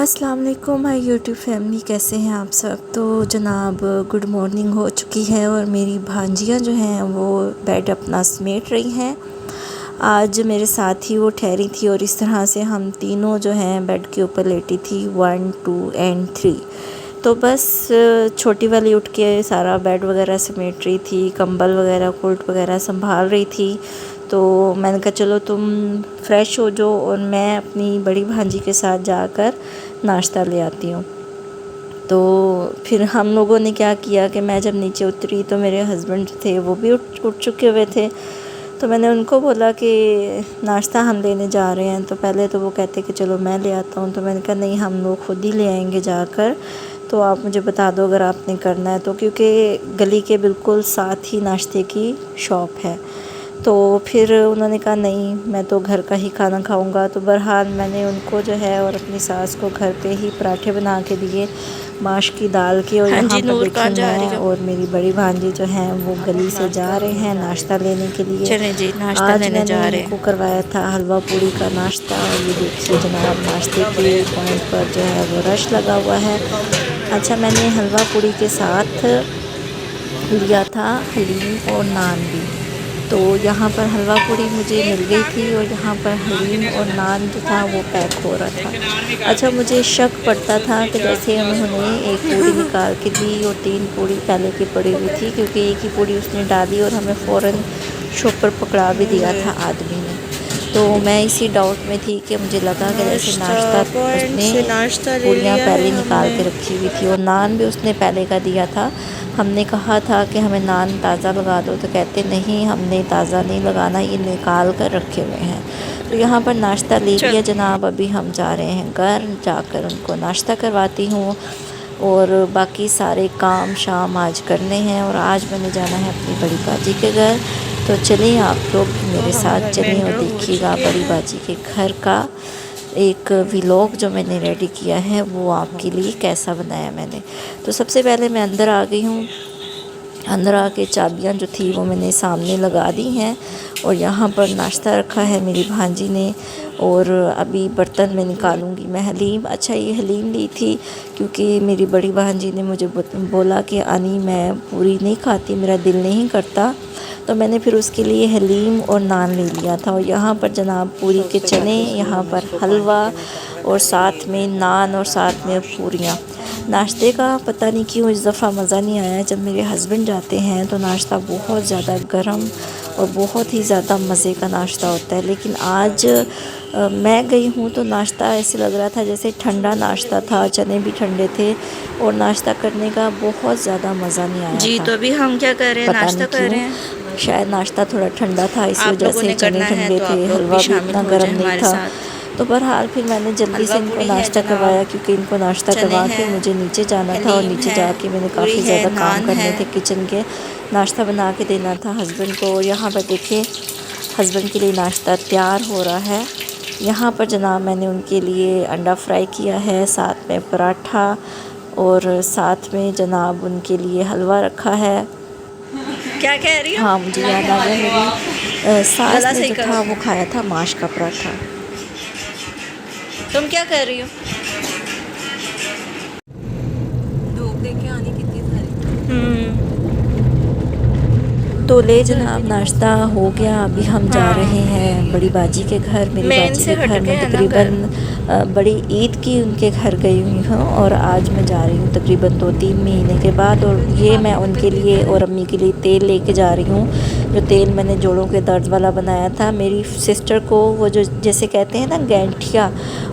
अस्सलाम वालेकुम my YouTube family, कैसे हैं आप सब। तो जनाब गुड मॉर्निंग हो चुकी है और मेरी भांजियां जो हैं वो बेड अपना समेट रही हैं। आज मेरे साथ ही वो ठहरी थी और इस तरह से हम तीनों जो हैं बेड के ऊपर लेटी थी 1, 2 एंड 3। तो बस छोटी वाली उठ के सारा बेड वगैरह समेट रही थी, कंबल वगैरह कोल्ट वगैरह संभाल रही थी। तो मैंने कहा चलो तुम फ़्रेश हो जाओ और मैं अपनी बड़ी भांजी के साथ जाकर नाश्ता ले आती हूँ। तो फिर हम लोगों ने क्या किया कि मैं जब नीचे उतरी तो मेरे हस्बैंड थे वो भी उठ चुके हुए थे। तो मैंने उनको बोला कि नाश्ता हम लेने जा रहे हैं। तो पहले तो वो कहते कि चलो मैं ले आता हूँ। तो मैंने कहा नहीं, हम लोग खुद ही ले आएंगे जाकर। तो आप मुझे बता दो अगर आपने करना है तो, क्योंकि गली के बिल्कुल साथ ही नाश्ते की शॉप है। तो फिर उन्होंने कहा नहीं, मैं तो घर का ही खाना खाऊंगा। तो बहरहाल मैंने उनको जो है और अपनी सास को घर पे ही पराठे बना के दिए माश की दाल के। और यहाँ पर देखिए मैं और मेरी बड़ी भांजी जो हैं वो गली से जा रहे हैं नाश्ता लेने के लिए। चलें जी, नाश्ता आज लेने मैंने जा रहे उनको हैं। करवाया था हलवा पूड़ी का नाश्ता। और ये देखिए जनाब नाश्ते के पॉइंट पर जो है वो रश लगा हुआ है। अच्छा, मैंने हलवा पूड़ी के साथ लिया था हलीम और नान भी। तो यहाँ पर हलवा पूड़ी मुझे मिल गई थी और यहाँ पर हलीम और नान जो था वो पैक हो रहा था। अच्छा, मुझे शक पड़ता था कि जैसे उन्होंने एक पूड़ी निकाल के दी और 3 पूड़ी पहले की पड़ी हुई थी, क्योंकि एक ही पूड़ी उसने डाली और हमें फ़ौरन शॉपर पकड़ा भी दिया था आदमी ने। तो मैं इसी डाउट में थी कि मुझे लगा कि जैसे नाश्ता उसने पूड़ियाँ पहले निकाल के रखी हुई थी और नान भी उसने पहले का दिया था। हमने कहा था कि हमें नान ताज़ा लगा दो, तो कहते नहीं, हमने ताज़ा नहीं लगाना, ये निकाल कर रखे हुए हैं। तो यहाँ पर नाश्ता ले लिया जनाब। अभी हम जा रहे हैं घर, जाकर उनको नाश्ता करवाती हूँ और बाकी सारे काम शाम आज करने हैं। और आज मैंने जाना है अपनी बड़ी बाजी के घर। तो चलिए आप लोग मेरे साथ चलिए और देखिएगा बड़ी बाजी के घर का एक व्लॉग जो मैंने रेडी किया है वो आपके लिए कैसा बनाया मैंने। तो सबसे पहले मैं अंदर आ गई हूँ। अंदर आके चाबियाँ जो थी वो मैंने सामने लगा दी हैं और यहाँ पर नाश्ता रखा है मेरी भांजी ने। और अभी बर्तन में निकालूंगी मैं हलीम। अच्छा, ये हलीम ली थी क्योंकि मेरी बड़ी भांजी ने मुझे बोला कि आनी मैं पूरी नहीं खाती, मेरा दिल नहीं करता। तो मैंने फिर उसके लिए हलीम और नान ले लिया था। और यहाँ पर जनाब पूरी के चने, यहाँ पर हलवा और साथ में नान और साथ में पूरियाँ। नाश्ते का पता नहीं क्यों इस दफ़ा मज़ा नहीं आया। जब मेरे हस्बैंड जाते हैं तो नाश्ता बहुत ज़्यादा गर्म और बहुत ही ज़्यादा मज़े का नाश्ता होता है। लेकिन आज मैं गई हूँ तो नाश्ता ऐसे लग रहा था जैसे ठंडा नाश्ता था, चने भी ठंडे थे और नाश्ता करने का बहुत ज़्यादा मज़ा नहीं आया जी था। तो अभी हम क्या कर रहे हैं, नाश्ता कर रहे हैं। शायद नाश्ता थोड़ा ठंडा था, इस आप वजह लोगों से ने चने करना है ठंडे तो थे, आप लोग हलवा भी शामिल इतना हो गर्म जाए नहीं हमारे था। साथ। तो बहरहाल फिर मैंने जल्दी से हलवा इनको पूड़ी है नाश्ता जनाब, करवाया, क्योंकि इनको नाश्ता चने करवा के हैं, मुझे नीचे जाना था और हलीम नीचे है, जाके मैंने पूरी काफ़ी है, ज़्यादा काम नान करने है। थे किचन के। नाश्ता बना के देना था हस्बैंड को। और यहाँ पर देखिए हस्बैंड के लिए नाश्ता तैयार हो रहा है। यहाँ पर जनाब मैंने उनके लिए अंडा फ्राई किया है, साथ में पराठा और साथ में जनाब उनके लिए हलवा रखा है। क्या कह रही हो? हाँ, मुझे याद आ गया, मेरी सास गला ने सही जो करो। था वो खाया था माश का पराठा। तुम क्या कर रही हो? धूप देख के आनी कितनी सारी। तो ले जनाब नाश्ता हो गया। अभी हम जा रहे हैं बड़ी बाजी के घर। मेरी मेन बाजी से के हट घर के में है ना घर। तकरीबन बड़ी ईद की उनके घर गई हुई हूँ और आज मैं जा रही हूँ तकरीबन 2-3 महीने के बाद। और ये मैं उनके लिए और अम्मी के लिए तेल लेके जा रही हूँ, जो तेल मैंने जोड़ों के दर्द वाला बनाया था। मेरी सिस्टर को वो जो जैसे कहते हैं ना गैंठिया,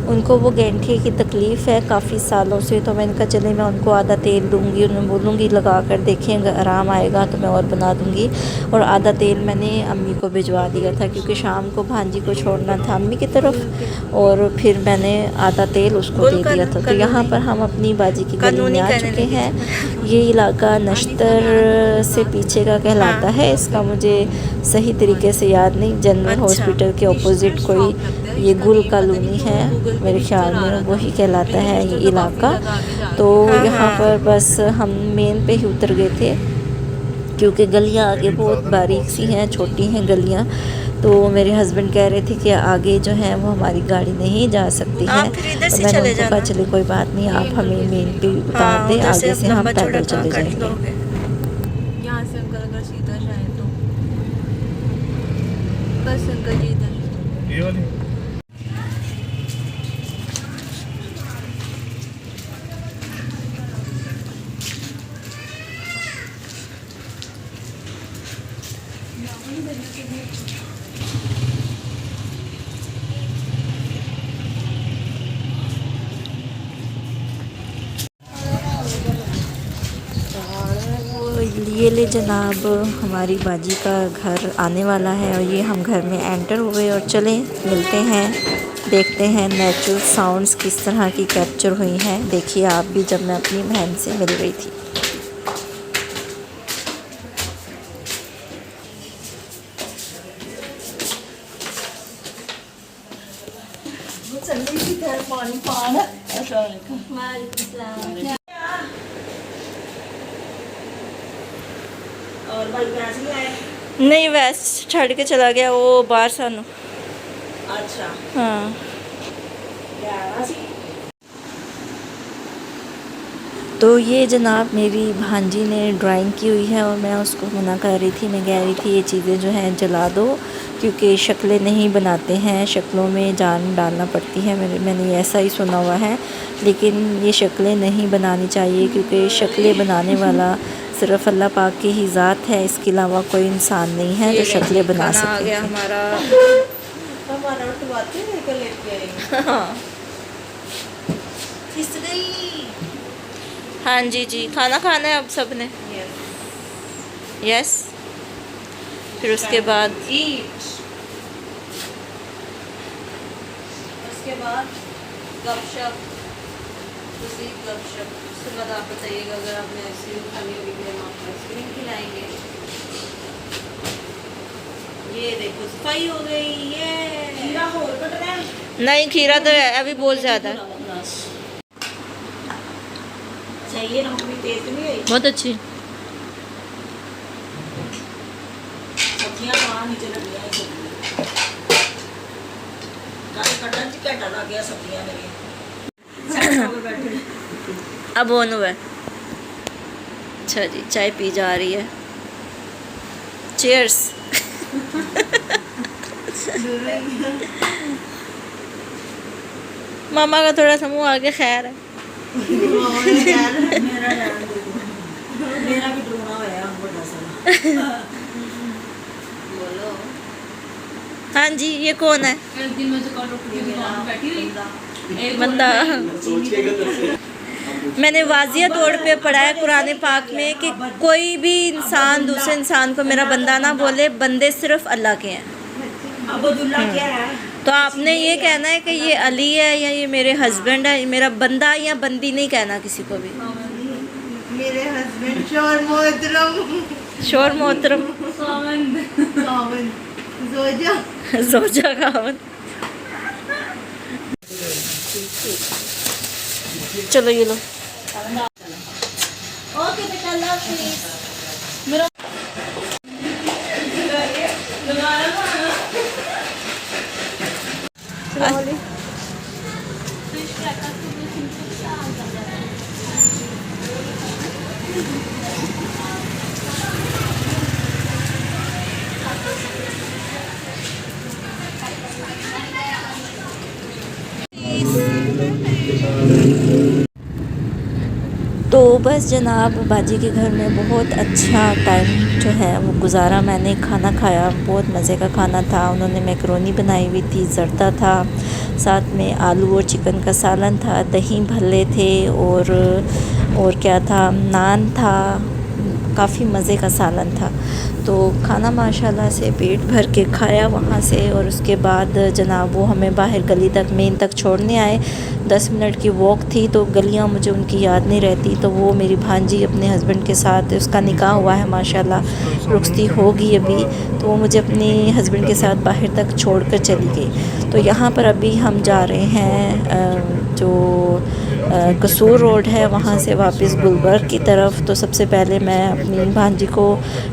उनको वो गैंठिया की तकलीफ़ है काफ़ी सालों से। तो मैंने कहा चले मैं उनको आधा तेल दूँगी, उन्हें बोलूँगी लगा कर देखें, अगर आराम आएगा तो मैं और बना दूँगी। और आधा तेल मैंने अम्मी को भिजवा दिया था क्योंकि शाम को भांजी को छोड़ना था अम्मी की तरफ। और फिर मैंने आधा तेल उसको दे दिया था। तो यहाँ पर हम अपनी बाजी की गली में आ चुके हैं। ये इलाका नश्तर से पीछे का कहलाता है, इसका मुझे सही तरीके से याद नहीं। जनरल हॉस्पिटल के ऑपोजिट कोई ये गुल कॉलोनी है, मेरे ख्याल में वही कहलाता है ये इलाका। तो यहाँ पर बस हम मेन पे ही उतर गए थे क्योंकि गलियाँ आगे बहुत बारीक सी हैं, छोटी हैं गलियाँ। तो मेरे हस्बैंड कह रहे थे कि आगे जो है वो हमारी गाड़ी नहीं जा सकती है। आप फिर इधर तो से मैंने चले उनको कहा जाना। चलिए कोई बात नहीं, आप हमें मेन पे उतार हाँ, दें, उधर आगे आप से हम लंबा चौड़ा पैदल कहाँ चले कट जाएंगे। लोगे। यहाँ से अंकल अगर सीधा जाए तो बस अंकल जी इधर। ये वाली ये ले जनाब, हमारी बाजी का घर आने वाला है और ये हम घर में एंटर हुए और चलें मिलते हैं, देखते हैं नेचुरल साउंड्स किस तरह की कैप्चर हुई हैं। देखिए आप भी जब मैं अपनी बहन से मिल रही थी। और भाई पैसे नहीं आए? नहीं वैसे छड़ के चला गया वो बाहर सानू। अच्छा हाँ तो ये जनाब मेरी भांजी ने ड्राइंग की हुई है और मैं उसको मना कर रही थी। मैं कह रही थी ये चीज़ें जो हैं जला दो, क्योंकि शक्लें नहीं बनाते हैं, शक्लों में जान डालना पड़ती है। मैंने ऐसा ही सुना हुआ है, लेकिन ये शक्लें नहीं बनानी चाहिए क्योंकि शक्लें बनाने वाला सिर्फ़ अल्लाह पाक की ही ज़ात है, इसके अलावा कोई इंसान नहीं है जो शक्लें बना खाना आ सके। गया हमारा। हाँ हाँ जी खाना खाना है अब सबने। यस फिर उसके बाद गपशप, उसी गपशप उसके बाद आप बताइएगा अगर आपने आइसक्रीम खानी होगी तो हम आपको आइसक्रीम खिलाएंगे। ये देखो सफाई हो गई। ये नहीं खीरा तो है अभी बहुत ज़्यादा है। चाहिए ना, भी तेज नहीं है। बहुत अच्छी। सब्जियां कहाँ नीचे लगी हैं, कटन च घंटा लग गया सब्जियां मेरी। अब ऑन हुआ है। अच्छा जी चाय पी जा रही है। चीयर्स। मामा का थोड़ा सा मुँह आगे खैर है। मेरा भी ड्रोना होया बड़ा सारा। बोलो हाँ जी ये कौन है? बंदा। मैंने वाजिया तौर पे पढ़ा है कुरान पाक में कि कोई भी इंसान दूसरे इंसान को मेरा बंदा ना बोले, बंदे सिर्फ अल्लाह के हैं। अब्दुल्ला क्या है? तो आपने ये कहना है कि ये अली है या ये मेरे हस्बैंड है, मेरा बंदा या बंदी नहीं कहना किसी को भी। मेरे हस्बैंड शोर मोहतरम शोर मोहतरम खावन जोजा जोजा खावन। चलो ये लो। ओके बेटा अल्लाह हाफिज़। तो बस जनाब बाजी के घर में बहुत अच्छा टाइम जो है वो गुज़ारा मैंने। खाना खाया, बहुत मज़े का खाना था। उन्होंने मैकरोनी बनाई हुई थी, ज़र्दा था, साथ में आलू और चिकन का सालन था, दही भल्ले थे और क्या था, नान था, काफ़ी मज़े का सालन था। तो खाना माशाल्लाह से पेट भर के खाया वहाँ से। और उसके बाद जनाब वो हमें बाहर गली तक मेन तक छोड़ने आए। 10 मिनट की वॉक थी तो गलियाँ मुझे उनकी याद नहीं रहती। तो वो मेरी भांजी अपने हस्बैंड के साथ, उसका निकाह हुआ है माशाल्लाह, रुखसती होगी अभी, तो वो मुझे अपने हस्बैंड के साथ बाहर तक छोड़ कर चली गई। तो यहाँ पर अभी हम जा रहे हैं जो कसूर रोड है वहाँ से वापस गुलबर्ग की तरफ। तो सबसे पहले मैं अपनी भांजी को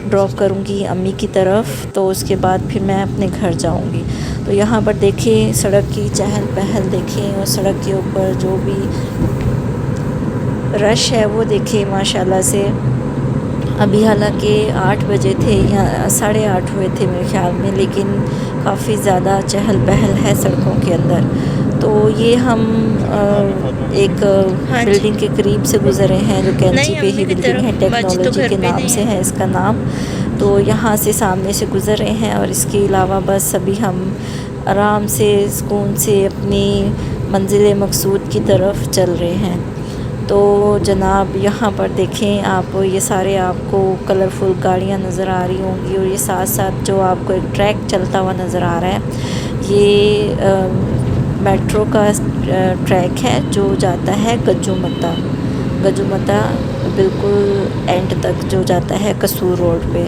ड्रॉप करूँगी अम्मी की तरफ, तो उसके बाद फिर मैं अपने घर जाऊँगी। तो यहाँ पर देखें सड़क की चहल पहल देखें, और सड़क के ऊपर जो भी रश है वो देखें माशाल्लाह से। अभी हालांकि 8 बजे थे या 8:30 हुए थे मेरे ख्याल में, लेकिन काफ़ी ज़्यादा चहल पहल है सड़कों के अंदर। तो ये हम एक हाँ जी। बिल्डिंग के करीब से गुज़रे हैं, जो कैंची नहीं, पे ही अम्मी की बिल्डिंग है, तरफ, बाजी तो टेक्नोलॉजी घर के पे नाम नहीं से है इसका नाम। तो यहाँ से सामने से गुज़र रहे हैं, और इसके अलावा बस अभी हम आराम से सुकून से अपनी मंजिल मकसूद की तरफ चल रहे हैं। तो जनाब यहाँ पर देखें आप, ये सारे आपको कलरफुल गाड़ियाँ नज़र आ रही होंगी, और ये साथ साथ जो आपको एक ट्रैक चलता हुआ नज़र आ रहा है, ये मेट्रो का ट्रैक है जो जाता है गजुमता बिल्कुल एंड तक जो जाता है कसूर रोड पे।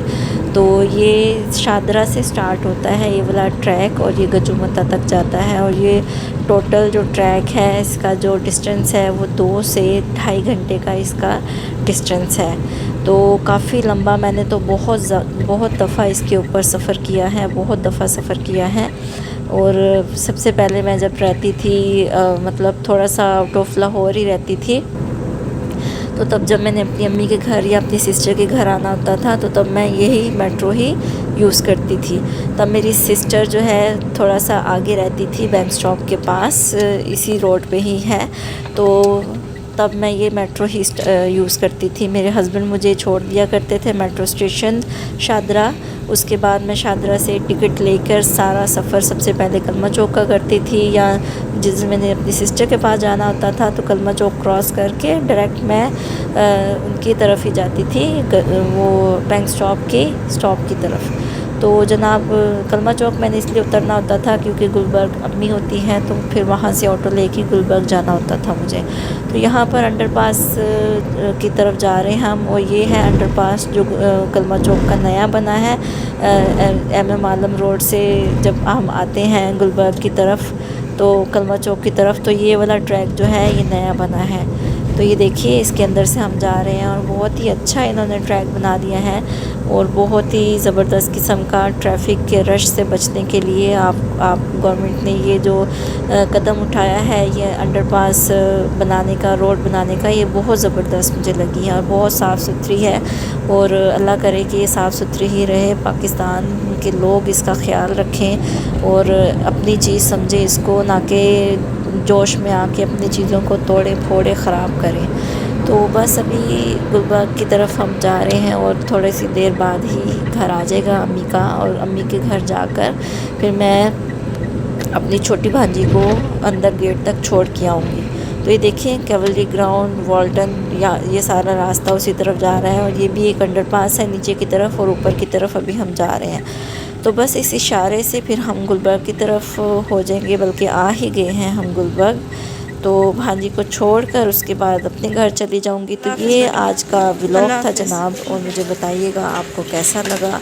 तो ये शादरा से स्टार्ट होता है ये वाला ट्रैक, और ये गजुमता तक जाता है। और ये टोटल जो ट्रैक है इसका जो डिस्टेंस है वो 2 से 2.5 घंटे का इसका डिस्टेंस है। तो काफ़ी लंबा, मैंने तो बहुत दफ़ा इसके ऊपर सफ़र किया है, बहुत दफ़ा सफ़र किया है। और सबसे पहले मैं जब रहती थी मतलब थोड़ा सा आउट ऑफ लाहौर ही रहती थी, तो तब जब मैंने अपनी अम्मी के घर या अपनी सिस्टर के घर आना होता था, तो तब मैं यही मेट्रो ही यूज़ करती थी। तब मेरी सिस्टर जो है थोड़ा सा आगे रहती थी, बैंक स्टॉप के पास, इसी रोड पे ही है। तो तब मैं ये मेट्रो ही यूज़ करती थी। मेरे हस्बैंड मुझे छोड़ दिया करते थे मेट्रो स्टेशन शादरा। उसके बाद मैं शादरा से टिकट लेकर सारा सफ़र सबसे पहले कलमा चौक का करती थी, या जिस मैंने अपनी सिस्टर के पास जाना होता था तो कलमा चौक क्रॉस करके डायरेक्ट मैं उनकी तरफ ही जाती थी, वो बैंक स्टॉप की तरफ। तो जनाब कलमा चौक मैंने इसलिए उतरना होता था क्योंकि गुलबर्ग अम्मी होती हैं, तो फिर वहाँ से ऑटो लेके गुलबर्ग जाना होता था मुझे। तो यहाँ पर अंडरपास की तरफ जा रहे हैं हम, और ये है अंडरपास जो कलमा चौक का नया बना है। MM आलम रोड से जब हम आते हैं गुलबर्ग की तरफ, तो कलमा चौक की तरफ, तो ये वाला ट्रैक जो है ये नया बना है। तो ये देखिए इसके अंदर से हम जा रहे हैं, और बहुत ही अच्छा इन्होंने ट्रैक बना दिया है, और बहुत ही ज़बरदस्त किस्म का ट्रैफिक के रश से बचने के लिए आप गवर्नमेंट ने ये जो कदम उठाया है, ये अंडरपास बनाने का, रोड बनाने का, ये बहुत ज़बरदस्त मुझे लगी है, और बहुत साफ़ सुथरी है। और अल्लाह करे कि ये साफ़ सुथरी ही रहे, पाकिस्तान के लोग इसका ख्याल रखें और अपनी चीज़ समझें इसको, ना कि जोश में आके अपनी चीज़ों को तोड़े फोड़े ख़राब करें। तो बस अभी गुलबर्ग की तरफ हम जा रहे हैं, और थोड़ी सी देर बाद ही घर आ जाएगा अम्मी का, और अम्मी के घर जाकर फिर मैं अपनी छोटी भांजी को अंदर गेट तक छोड़ के आऊँगी। तो ये देखें कैवलरी ग्राउंड, वॉल्टन, या ये सारा रास्ता उसी तरफ जा रहा है, और ये भी एक अंडरपास है नीचे की तरफ, और ऊपर की तरफ अभी हम जा रहे हैं। तो बस इस इशारे से फिर हम गुलबर्ग की तरफ हो जाएंगे, बल्कि आ ही गए हैं हम गुलबर्ग। तो भांजी को छोड़कर उसके बाद अपने घर चली जाऊंगी। तो ये आज का व्लॉग था जनाब, और मुझे बताइएगा आपको कैसा लगा।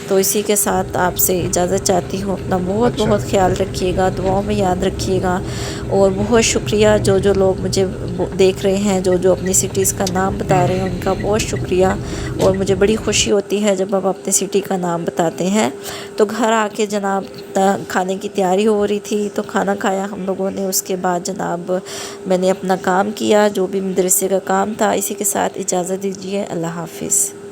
तो इसी के साथ आपसे इजाज़त चाहती हूँ। अपना बहुत बहुत ख्याल रखिएगा, दुआओं में याद रखिएगा, और बहुत शुक्रिया जो लोग मुझे देख रहे हैं, जो अपनी सिटीज़ का नाम बता रहे हैं, उनका बहुत शुक्रिया। और मुझे बड़ी खुशी होती है जब आप अपनी सिटी का नाम बताते हैं। तो घर आके जनाब खाने की तैयारी हो रही थी, तो खाना खाया हम लोगों ने। उसके बाद जनाब मैंने अपना काम किया, जो भी मदरसे का काम था। इसी के साथ इजाज़त दीजिए, अल्लाह हाफिज़।